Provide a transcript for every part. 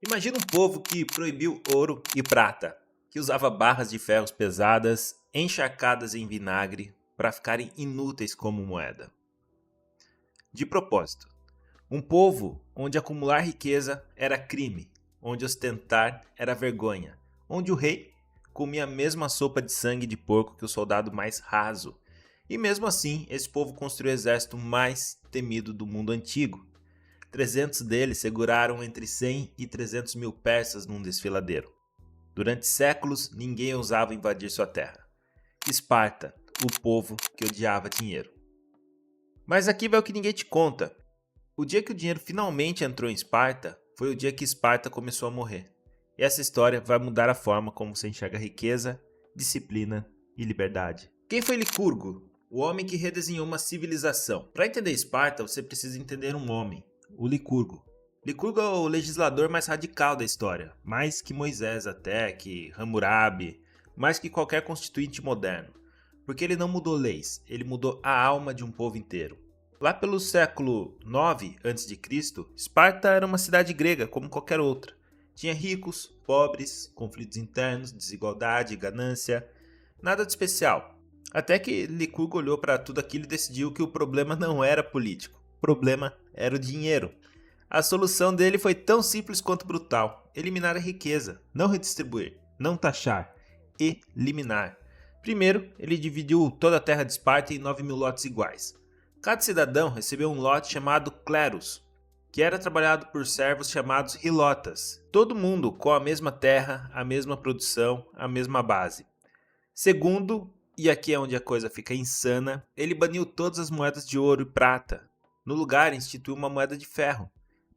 Imagina um povo que proibiu ouro e prata, que usava barras de ferros pesadas, encharcadas em vinagre, para ficarem inúteis como moeda. De propósito, um povo onde acumular riqueza era crime, onde ostentar era vergonha, onde o rei comia a mesma sopa de sangue de porco que o soldado mais raso. E mesmo assim, esse povo construiu o exército mais temido do mundo antigo. 300 deles seguraram entre 100 e 300 mil persas num desfiladeiro. Durante séculos, ninguém ousava invadir sua terra. Esparta, o povo que odiava dinheiro. Mas aqui vai o que ninguém te conta. O dia que o dinheiro finalmente entrou em Esparta, foi o dia que Esparta começou a morrer. E essa história vai mudar a forma como você enxerga riqueza, disciplina e liberdade. Quem foi Licurgo? O homem que redesenhou uma civilização. Para entender Esparta, você precisa entender um homem, o Licurgo. Licurgo é o legislador mais radical da história, mais que Moisés até, que Hammurabi, mais que qualquer constituinte moderno. Porque ele não mudou leis, ele mudou a alma de um povo inteiro. Lá pelo século IX a.C., Esparta era uma cidade grega como qualquer outra. Tinha ricos, pobres, conflitos internos, desigualdade, ganância, nada de especial. Até que Licurgo olhou para tudo aquilo e decidiu que o problema não era político, o problema era o dinheiro. A solução dele foi tão simples quanto brutal: eliminar a riqueza, não redistribuir, não taxar, eliminar. Primeiro, ele dividiu toda a terra de Esparta em 9.000 lotes iguais. Cada cidadão recebeu um lote chamado cleros, que era trabalhado por servos chamados hilotas. Todo mundo com a mesma terra, a mesma produção, a mesma base. Segundo, e aqui é onde a coisa fica insana, ele baniu todas as moedas de ouro e prata. No lugar, instituiu uma moeda de ferro.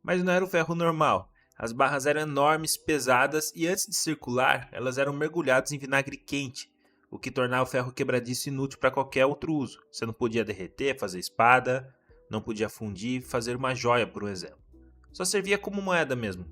Mas não era o ferro normal. As barras eram enormes, pesadas e antes de circular, elas eram mergulhadas em vinagre quente, o que tornava o ferro quebradiço inútil para qualquer outro uso. Você não podia derreter, fazer espada, não podia fundir, fazer uma joia, por exemplo. Só servia como moeda mesmo.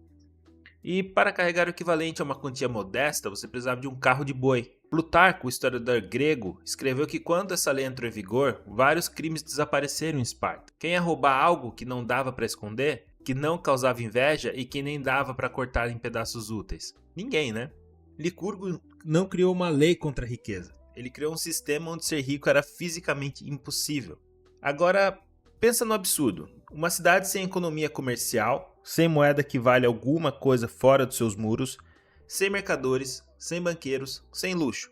E para carregar o equivalente a uma quantia modesta, você precisava de um carro de boi. Plutarco, o historiador grego, escreveu que quando essa lei entrou em vigor, vários crimes desapareceram em Esparta. Quem ia roubar algo que não dava para esconder, que não causava inveja e que nem dava para cortar em pedaços úteis? Ninguém, né? Licurgo não criou uma lei contra a riqueza. Ele criou um sistema onde ser rico era fisicamente impossível. Agora, pensa no absurdo. Uma cidade sem economia comercial, sem moeda que vale alguma coisa fora dos seus muros, sem mercadores, sem banqueiros, sem luxo.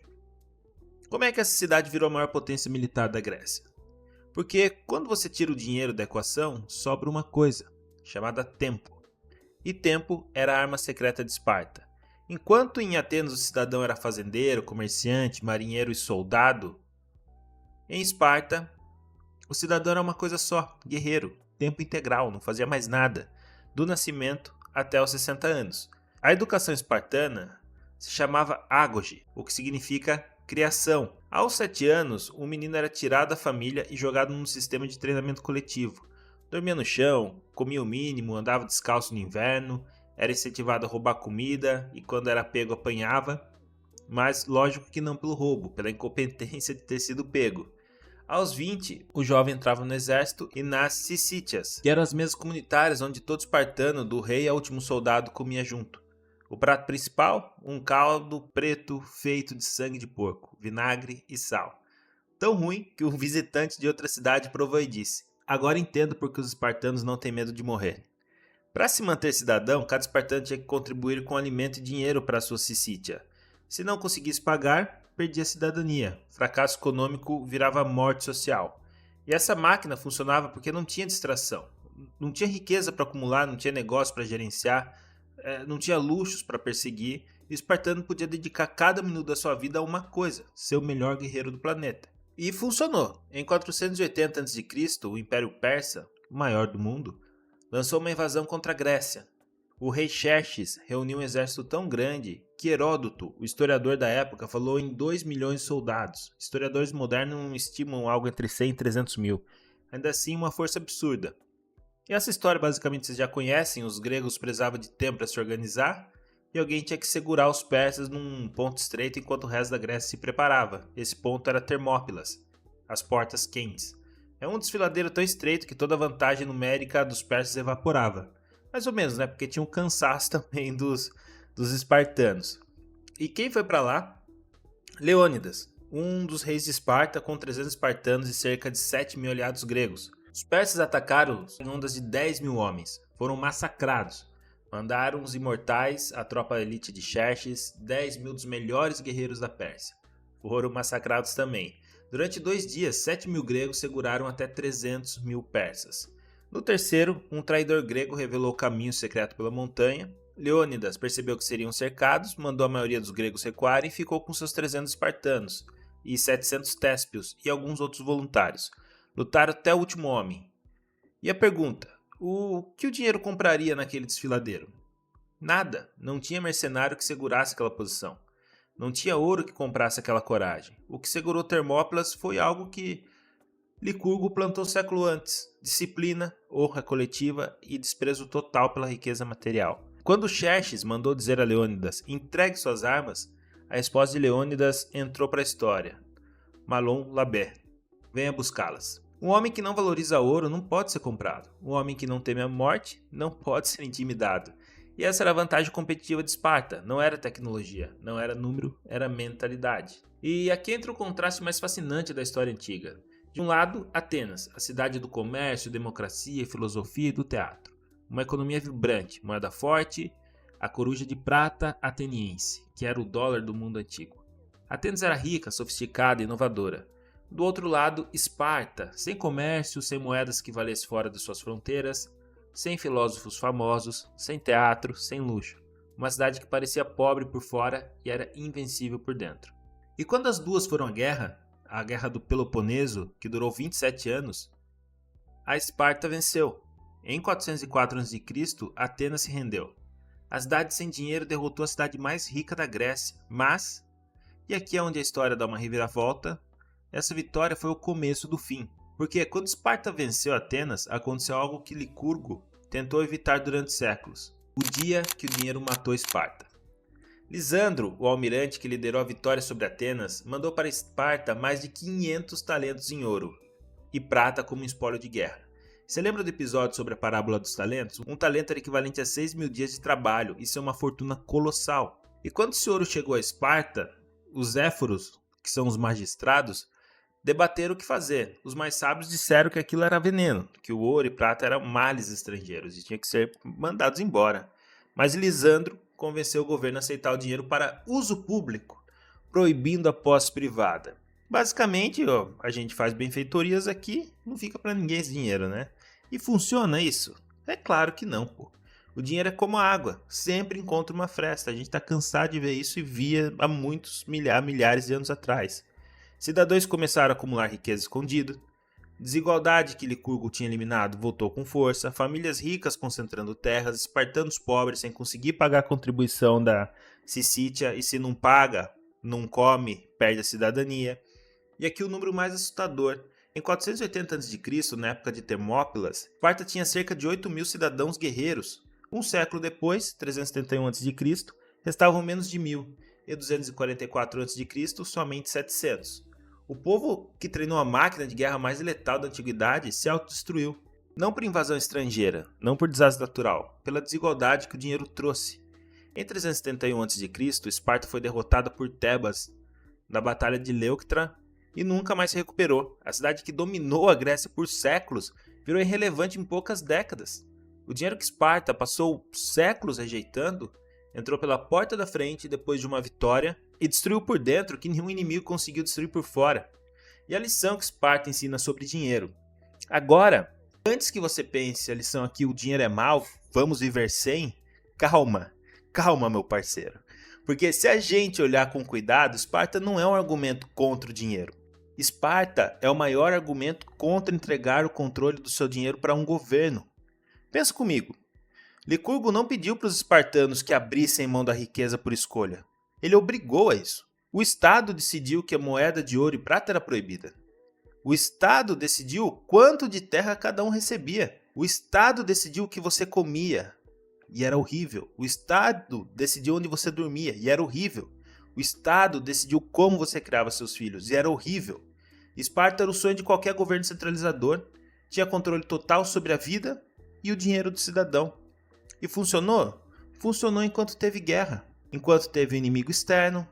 Como é que essa cidade virou a maior potência militar da Grécia? Porque quando você tira o dinheiro da equação, sobra uma coisa, chamada tempo. E tempo era a arma secreta de Esparta. Enquanto em Atenas o cidadão era fazendeiro, comerciante, marinheiro e soldado, em Esparta o cidadão era uma coisa só, guerreiro, tempo integral, não fazia mais nada, do nascimento até os 60 anos. A educação espartana se chamava ágoge, o que significa criação. Aos 7 anos, o menino era tirado da família e jogado num sistema de treinamento coletivo. Dormia no chão, comia o mínimo, andava descalço no inverno, era incentivado a roubar comida e quando era pego apanhava, mas lógico que não pelo roubo, pela incompetência de ter sido pego. Aos 20, o jovem entrava no exército e nas Syssitia, que eram as mesas comunitárias onde todo espartano, do rei ao último soldado, comia junto. O prato principal, um caldo preto feito de sangue de porco, vinagre e sal. Tão ruim que um visitante de outra cidade provou e disse: "Agora entendo por que os espartanos não têm medo de morrer." Para se manter cidadão, cada espartano tinha que contribuir com alimento e dinheiro para a sua Syssitia. Se não conseguisse pagar, perdia a cidadania. Fracasso econômico virava morte social. E essa máquina funcionava porque não tinha distração. Não tinha riqueza para acumular, não tinha negócio para gerenciar, não tinha luxos para perseguir. E o espartano podia dedicar cada minuto da sua vida a uma coisa: ser o melhor guerreiro do planeta. E funcionou. Em 480 a.C., o Império Persa, o maior do mundo, lançou uma invasão contra a Grécia. O rei Xerxes reuniu um exército tão grande que Heródoto, o historiador da época, falou em 2 milhões de soldados. Historiadores modernos estimam algo entre 100 e 300 mil. Ainda assim, uma força absurda. E essa história basicamente vocês já conhecem: os gregos precisavam de tempo para se organizar e alguém tinha que segurar os persas num ponto estreito enquanto o resto da Grécia se preparava. Esse ponto era Termópilas, as portas quentes. É um desfiladeiro tão estreito que toda a vantagem numérica dos persas evaporava. Mais ou menos, né? Porque tinha um cansaço também dos espartanos. E quem foi para lá? Leônidas, um dos reis de Esparta com 300 espartanos e cerca de 7 mil aliados gregos. Os persas atacaram em ondas de 10 mil homens. Foram massacrados. Mandaram os imortais, a tropa elite de Xerxes, 10 mil dos melhores guerreiros da Pérsia. Foram massacrados também. Durante 2 dias, 7 mil gregos seguraram até 300 mil persas. No terceiro, um traidor grego revelou o caminho secreto pela montanha. Leônidas percebeu que seriam cercados, mandou a maioria dos gregos recuarem e ficou com seus 300 espartanos e 700 téspios e alguns outros voluntários. Lutaram até o último homem. E a pergunta: o que o dinheiro compraria naquele desfiladeiro? Nada, não tinha mercenário que segurasse aquela posição. Não tinha ouro que comprasse aquela coragem. O que segurou Termópilas foi algo que Licurgo plantou século antes: disciplina, honra coletiva e desprezo total pela riqueza material. Quando Xerxes mandou dizer a Leônidas: entregue suas armas, a esposa de Leônidas entrou para a história. Malon Labé. Venha buscá-las. Um homem que não valoriza ouro não pode ser comprado. Um homem que não teme a morte não pode ser intimidado. E essa era a vantagem competitiva de Esparta. Não era tecnologia, não era número, era mentalidade. E aqui entra o contraste mais fascinante da história antiga. De um lado, Atenas, a cidade do comércio, democracia, filosofia e do teatro. Uma economia vibrante, moeda forte, a coruja de prata ateniense, que era o dólar do mundo antigo. Atenas era rica, sofisticada e inovadora. Do outro lado, Esparta, sem comércio, sem moedas que valessem fora de suas fronteiras, sem filósofos famosos, sem teatro, sem luxo. Uma cidade que parecia pobre por fora e era invencível por dentro. E quando as duas foram à guerra, a Guerra do Peloponeso, que durou 27 anos, a Esparta venceu. Em 404 a.C., Atenas se rendeu. A cidade sem dinheiro derrotou a cidade mais rica da Grécia, mas, e aqui é onde a história dá uma reviravolta, essa vitória foi o começo do fim. Porque quando Esparta venceu Atenas, aconteceu algo que Licurgo tentou evitar durante séculos: o dia que o dinheiro matou Esparta. Lisandro, o almirante que liderou a vitória sobre Atenas, mandou para Esparta mais de 500 talentos em ouro e prata como espólio de guerra. Você lembra do episódio sobre a parábola dos talentos? Um talento era equivalente a 6 mil dias de trabalho, isso é uma fortuna colossal. E quando esse ouro chegou a Esparta, os éforos, que são os magistrados, debateram o que fazer. Os mais sábios disseram que aquilo era veneno, que o ouro e prata eram males estrangeiros e tinham que ser mandados embora. Mas Lisandro convenceu o governo a aceitar o dinheiro para uso público, proibindo a posse privada. Basicamente, a gente faz benfeitorias aqui, não fica para ninguém esse dinheiro, né? E funciona isso? É claro que não, pô. O dinheiro é como a água, sempre encontra uma fresta. A gente está cansado de ver isso e via há muitos milhares de anos atrás. Cidadãos começaram a acumular riqueza escondida. Desigualdade que Licurgo tinha eliminado voltou com força. Famílias ricas concentrando terras. Espartanos pobres sem conseguir pagar a contribuição da Cicítia. E se não paga, não come, perde a cidadania. E aqui o número mais assustador. Em 480 a.C., na época de Termópilas, Esparta tinha cerca de 8 mil cidadãos guerreiros. Um século depois, 371 a.C., restavam menos de 1.000. E 244 a.C., somente 700. O povo que treinou a máquina de guerra mais letal da antiguidade se autodestruiu. Não por invasão estrangeira, não por desastre natural, pela desigualdade que o dinheiro trouxe. Em 371 a.C., Esparta foi derrotada por Tebas na Batalha de Leuctra e nunca mais se recuperou. A cidade que dominou a Grécia por séculos virou irrelevante em poucas décadas. O dinheiro que Esparta passou séculos rejeitando entrou pela porta da frente depois de uma vitória e destruiu por dentro o que nenhum inimigo conseguiu destruir por fora. E a lição que Esparta ensina sobre dinheiro. Agora, antes que você pense a lição aqui, o dinheiro é mau, vamos viver sem, calma, meu parceiro. Porque se a gente olhar com cuidado, Esparta não é um argumento contra o dinheiro. Esparta é o maior argumento contra entregar o controle do seu dinheiro para um governo. Pensa comigo. Licurgo não pediu para os espartanos que abrissem mão da riqueza por escolha. Ele obrigou a isso. O Estado decidiu que a moeda de ouro e prata era proibida. O Estado decidiu quanto de terra cada um recebia. O Estado decidiu o que você comia, e era horrível. O Estado decidiu onde você dormia, e era horrível. O Estado decidiu como você criava seus filhos, e era horrível. Esparta era o sonho de qualquer governo centralizador. Tinha controle total sobre a vida e o dinheiro do cidadão. E funcionou? Funcionou enquanto teve guerra, enquanto teve inimigo externo.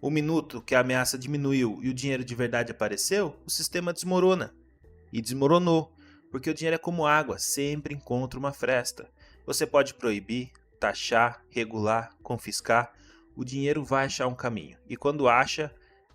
O minuto que a ameaça diminuiu e o dinheiro de verdade apareceu, o sistema desmorona. E desmoronou, porque o dinheiro é como água, sempre encontra uma fresta. Você pode proibir, taxar, regular, confiscar, o dinheiro vai achar um caminho. E quando acha,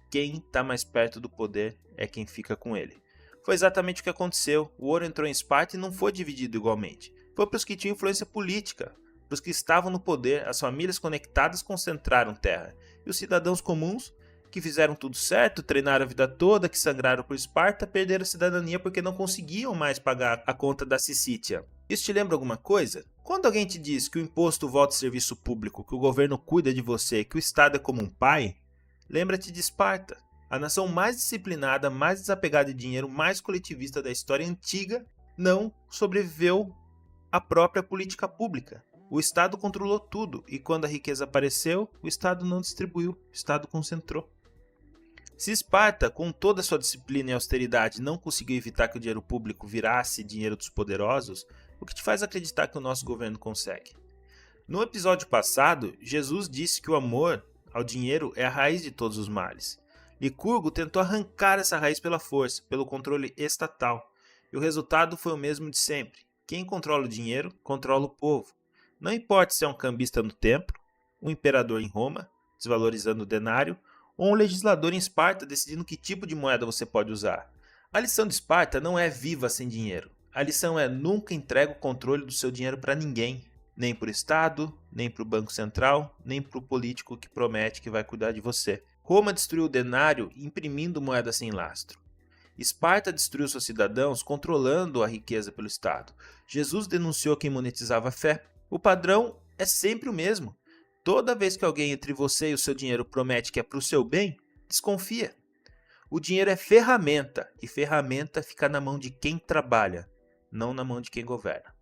quem está mais perto do poder é quem fica com ele. Foi exatamente o que aconteceu. O ouro entrou em Esparta e não foi dividido igualmente. Foi para os que tinham influência política, para os que estavam no poder. As famílias conectadas concentraram terra. E os cidadãos comuns, que fizeram tudo certo, treinaram a vida toda, que sangraram por Esparta, perderam a cidadania porque não conseguiam mais pagar a conta da Cicítia. Isso te lembra alguma coisa? Quando alguém te diz que o imposto volta ao serviço público, que o governo cuida de você, que o Estado é como um pai, lembra-te de Esparta, a nação mais disciplinada, mais desapegada de dinheiro, mais coletivista da história antiga, não sobreviveu à própria política pública. O Estado controlou tudo e quando a riqueza apareceu, o Estado não distribuiu, o Estado concentrou. Se Esparta, com toda a sua disciplina e austeridade, não conseguiu evitar que o dinheiro público virasse dinheiro dos poderosos, o que te faz acreditar que o nosso governo consegue? No episódio passado, Jesus disse que o amor ao dinheiro é a raiz de todos os males. Licurgo tentou arrancar essa raiz pela força, pelo controle estatal, e o resultado foi o mesmo de sempre. Quem controla o dinheiro, controla o povo. Não importa se é um cambista no templo, um imperador em Roma, desvalorizando o denário, ou um legislador em Esparta decidindo que tipo de moeda você pode usar. A lição de Esparta não é viva sem dinheiro. A lição é nunca entregue o controle do seu dinheiro para ninguém. Nem para o Estado, nem para o Banco Central, nem para o político que promete que vai cuidar de você. Roma destruiu o denário imprimindo moeda sem lastro. Esparta destruiu seus cidadãos controlando a riqueza pelo Estado. Jesus denunciou quem monetizava a fé. O padrão é sempre o mesmo. Toda vez que alguém entre você e o seu dinheiro promete que é para o seu bem, desconfia. O dinheiro é ferramenta, e ferramenta fica na mão de quem trabalha, não na mão de quem governa.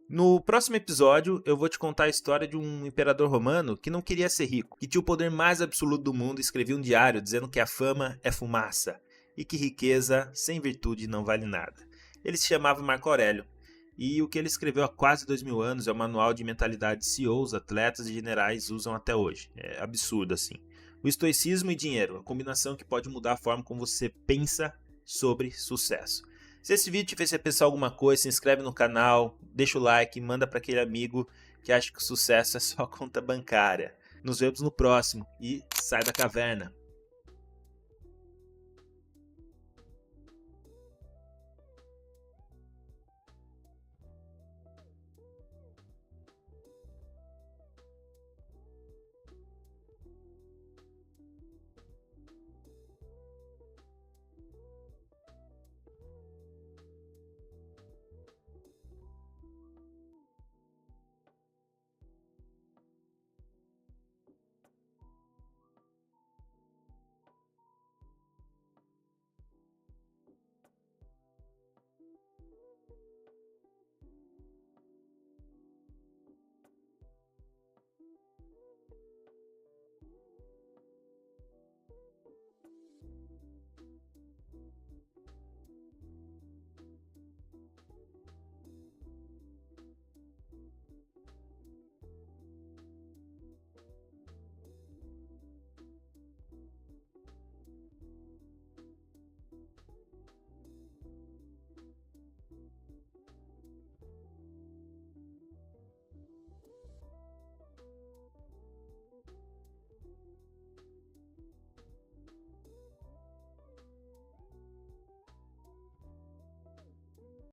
No próximo episódio, eu vou te contar a história de um imperador romano que não queria ser rico, que tinha o poder mais absoluto do mundo e escrevia um diário dizendo que a fama é fumaça e que riqueza sem virtude não vale nada. Ele se chamava Marco Aurélio. E o que ele escreveu há quase 2000 anos é o manual de mentalidade de CEOs, atletas e generais usam até hoje. É absurdo assim. O estoicismo e dinheiro, a combinação que pode mudar a forma como você pensa sobre sucesso. Se esse vídeo te fez pensar alguma coisa, se inscreve no canal, deixa o like, manda para aquele amigo que acha que o sucesso é só conta bancária. Nos vemos no próximo e sai da caverna.